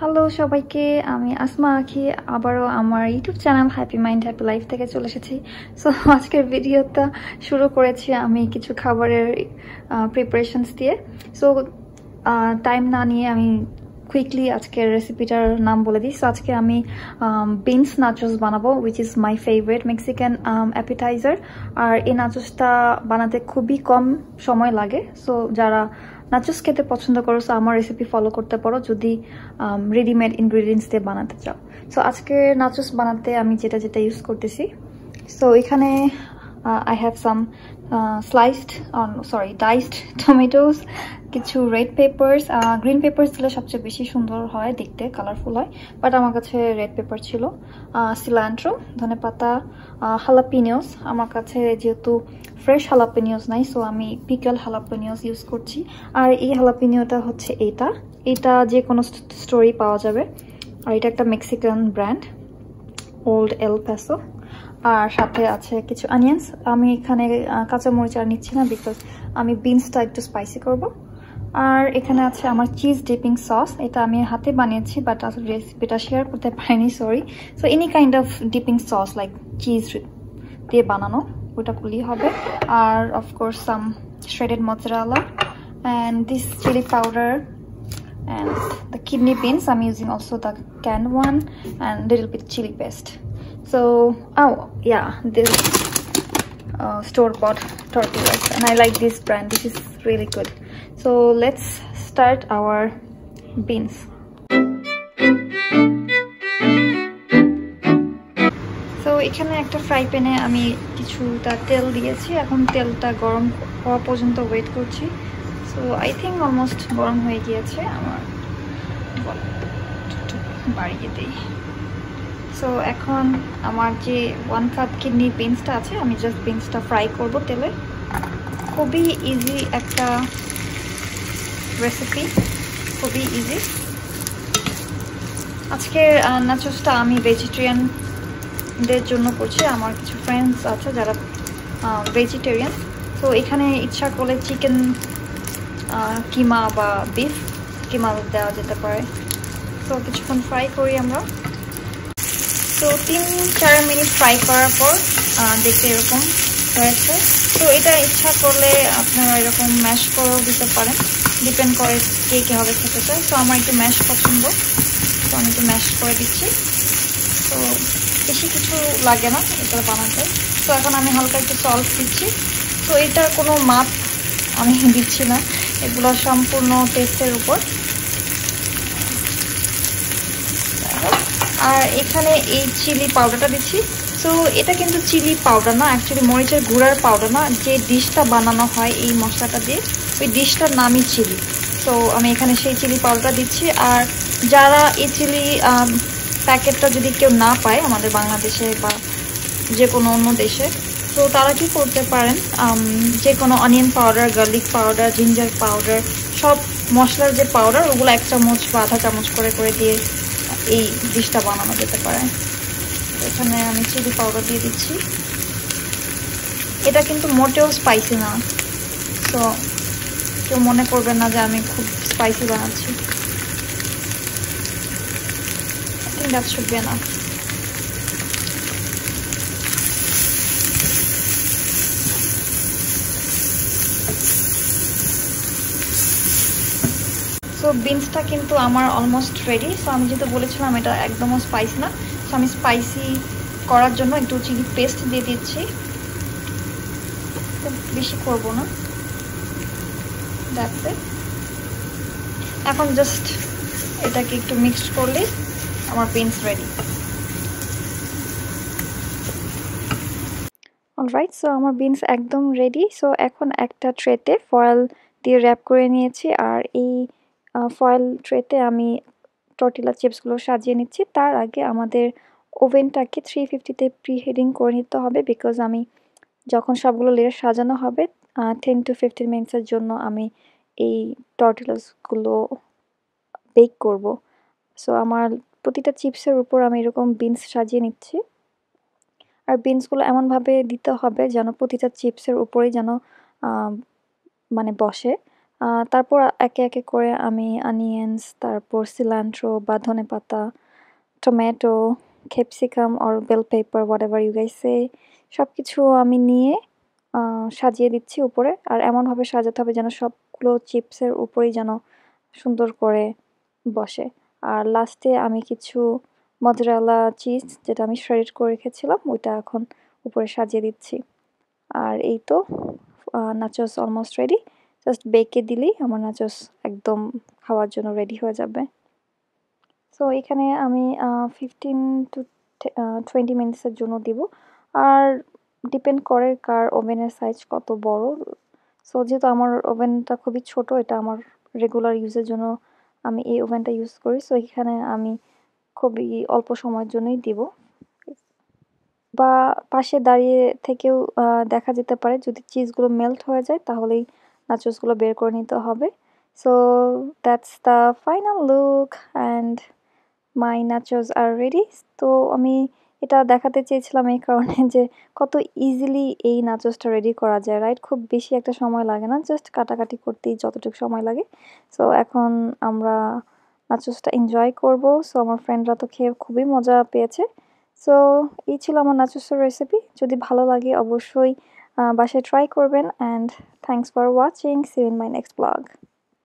Hello সবাইকে, আমি আসমা আঁখি আবারও আমার YouTube channel happy mind happy life থেকে চলে এসেছি। সো আজকের ভিডিওটা শুরু করেছি আমি কিছু খাবারের প্রিপারেশনস দিয়ে। সো টাইম না নিয়ে আমি কুইকলি আজকের রেসিপিটার নাম বলে দিই। সো আজকে আমি বিনস নাচোস বানাবো, which is my favourite Mexican appetizer. আর এই নাচোসটা বানাতে খুবই কম সময় লাগে। সো যারা নাচোস খেতে পছন্দ করো সো আমার রেসিপি ফলো করতে পারো যদি রেডিমেড ইনগ্রিডিয়েন্টস দিয়ে বানাতে চাও। সো আজকে নাচোস বানাতে আমি যেটা ইউজ করতেছি, সো এখানে I have some diced tomatoes, কিছু রেড পেপারস। গ্রিন পেপারস দিলে সবচেয়ে বেশি সুন্দর হয়, দেখতে কালারফুল হয়, বাট আমার কাছে রেড পেপার ছিল। সিলান্ট্রো, ধনেপাতা, হালাপিনিওস। আমার কাছে যেহেতু ফ্রেশ হালাপিনিওস নাই, সো আমি পিকল হালাপিনিওস ইউজ করছি। আর এই হালাপিনিওটা হচ্ছে এটা যে কোনো স্টোরেই পাওয়া যাবে। আর এটা একটা মেক্সিকান ব্র্যান্ড, ওল্ড এল প্যাসো। আর সাথে আছে কিছু অনিয়ন্স। আমি এখানে কাঁচামরিচ আর নিচ্ছি না, বিকজ আমি বিনসটা একটু স্পাইসি করব। আর এখানে আছে আমার চিজ ডিপিং সস। এটা আমি হাতে বানিয়েছি, বাট আসলে রেসিপিটা শেয়ার করতে পারিনি, sorry. So any kind of dipping sauce like cheese দিয়ে বানানো, ওটা করলেই হবে। আর of course some shredded mozzarella and this chili powder and the kidney beans. I'm using also the canned one and little bit chili paste. So this store-bought tortillas, and I like this brand. This is really good. So let's start our beans. So এখানে একটা fry প্যানে আমি কিছুটা তেল দিয়েছি। এখন তেলটা গরম হওয়া পর্যন্ত ওয়েট করছি। সো আই থিঙ্ক অলমোস্ট গরম হয়ে গিয়েছে আমার, বাড়িয়ে দিই। সো এখন আমার যে 1 কাপ কিডনি বিনসটা আছে, আমি জাস্ট বিনসটা ফ্রাই করব তেলে। খুবই ইজি একটা রেসিপি, খুবই ইজি। আজকের নাচোসটা আমি ভেজিটেরিয়ানদের জন্য করছি। আমার কিছু ফ্রেন্ডস আছে যারা ভেজিটেরিয়ান, তো এখানে ইচ্ছা করলে চিকেন কিমা বা বিফ কিমা দেওয়া যেতে পারে। তো কিছুক্ষণ ফ্রাই করি আমরা। তো 3-4 মিনিট ফ্রাই করার পর দেখতে এরকম হয়েছে। তো এটা ইচ্ছা করলে আপনারা এরকম ম্যাশ করেও দিতে পারেন, ডিপেন্ড করে কে কীভাবে খেতে চায়। তো আমার একটু ম্যাশ পছন্দ, তো আমি একটু ম্যাশ করে দিচ্ছি। তো বেশি কিছু লাগে না এটা বানাতে। তো এখন আমি হালকা একটু সল্ট দিচ্ছি। তো এটার কোনো মাপ আমি দিচ্ছি না, এগুলো সম্পূর্ণ টেস্টের উপর। আর এখানে এই চিলি পাউডারটা দিচ্ছি। সো এটা কিন্তু চিলি পাউডার না, অ্যাকচুয়ালি মরিচের গুঁড়ার পাউডার না। যে ডিশটা বানানো হয় এই মশলাটা দিয়ে, ওই ডিশটার নামই চিলি। তো আমি এখানে সেই চিলি পাউডারটা দিচ্ছি। আর যারা এই চিলি প্যাকেটটা যদি কেউ না পায় আমাদের বাংলাদেশে বা যে কোনো অন্য দেশে, তো তারা কি করতে পারেন, যে কোনো onion powder, garlic powder, ginger powder, সব মশলার যে পাউডার, ওগুলো 1 চামচ বা আধা চামচ করে দিয়ে এই ডিশটা বানানো যেতে পারে। এখানে আমি চিলি পাউডার দিয়ে দিচ্ছি। এটা কিন্তু মোটেও স্পাইসি না, তো কেউ মনে করবেন না যে আমি খুব স্পাইসি বানাচ্ছি। That should be enough. So বিনসটা কিন্তু আমার অলমোস্ট রেডি। সো আমি যেহেতু বলেছিলাম এটা একদমও স্পাইসি না, সো আমি স্পাইসি করার জন্য একটু চিলি পেস্ট দিয়ে দিচ্ছি, বেশি করবো না। That's it. এখন জাস্ট এটাকে একটু মিক্সড করলে আমার বিনস রেডি। অলরাইট, সো আমার বিনস একদম রেডি। সো এখন একটা ট্রেতে ফয়েল দিয়ে র্যাপ করে নিয়েছি। আর এই ফয়েল ট্রেতে আমি টর্টিলা চিপসগুলো সাজিয়ে নিচ্ছি। তার আগে আমাদের ওভেনটাকে 350-তে প্রিহিটিং করে নিতে হবে, বিকজ আমি যখন সবগুলো লেয়ার সাজানো হবে 10 to 15 মিনিটসের জন্য আমি এই টর্টিলাসগুলো বেক করব। সো আমার প্রতিটা চিপসের উপর আমি এরকম বিনস সাজিয়ে নিচ্ছি। আর বিনসগুলো এমনভাবে দিতে হবে যেন প্রতিটা চিপসের উপরেই যেন মানে বসে। তারপর একে একে করে আমি অনিয়ন্স, তারপর সিলান্ট্রো বা ধনেপাতা, tomato, capsicum or bell pepper whatever you guys say, সবকিছু আমি নিয়ে সাজিয়ে দিচ্ছি উপরে। আর এমনভাবে সাজাতে হবে যেন সবগুলো চিপসের উপরেই যেন সুন্দর করে বসে। আর লাস্টে আমি কিছু মজরেলা চিজ, যেটা আমি শ্রেড করে রেখেছিলাম, ওইটা এখন উপরে সাজিয়ে দিচ্ছি। আর এই তো নাচোস অলমোস্ট রেডি। জাস্ট বেকে দিলেই আমার নাচোস একদম খাওয়ার জন্য রেডি হয়ে যাবে। সো এখানে আমি 15 টু 20 মিনিটসের জন্য দিব। আর ডিপেন্ড করে কার ওভেনের সাইজ কত বড়। সো যেহেতু আমার ওভেনটা খুবই ছোট, এটা আমার রেগুলার ইউজের জন্য আমি এই ওভেনটা ইউজ করি। সো এখানে আমি খুবই অল্প সময়ের জন্যই দিব। বা পাশে দাঁড়িয়ে থেকেও দেখা যেতে পারে, যদি চিজগুলো মেল্ট হয়ে যায় তাহলেই নাচোসগুলো বের করে নিতে হবে। So that's the final look and my nachos are ready. তো আমি এটা দেখাতে চেয়েছিলাম এই কারণে যে কত ইজিলি এই নাচোসটা রেডি করা যায়, রাইট? খুব বেশি একটা সময় লাগে না, জাস্ট কাটাকাটি করতেই যতটুকু সময় লাগে। সো এখন আমরা নাচোসটা এনজয় করব। সো আমার ফ্রেন্ডরা তো খেয়ে খুবই মজা পেয়েছে। সো এই ছিল আমার নাচোসের রেসিপি। যদি ভালো লাগে অবশ্যই বাসায় ট্রাই করবেন। And thanks for watching, see you in my next blog.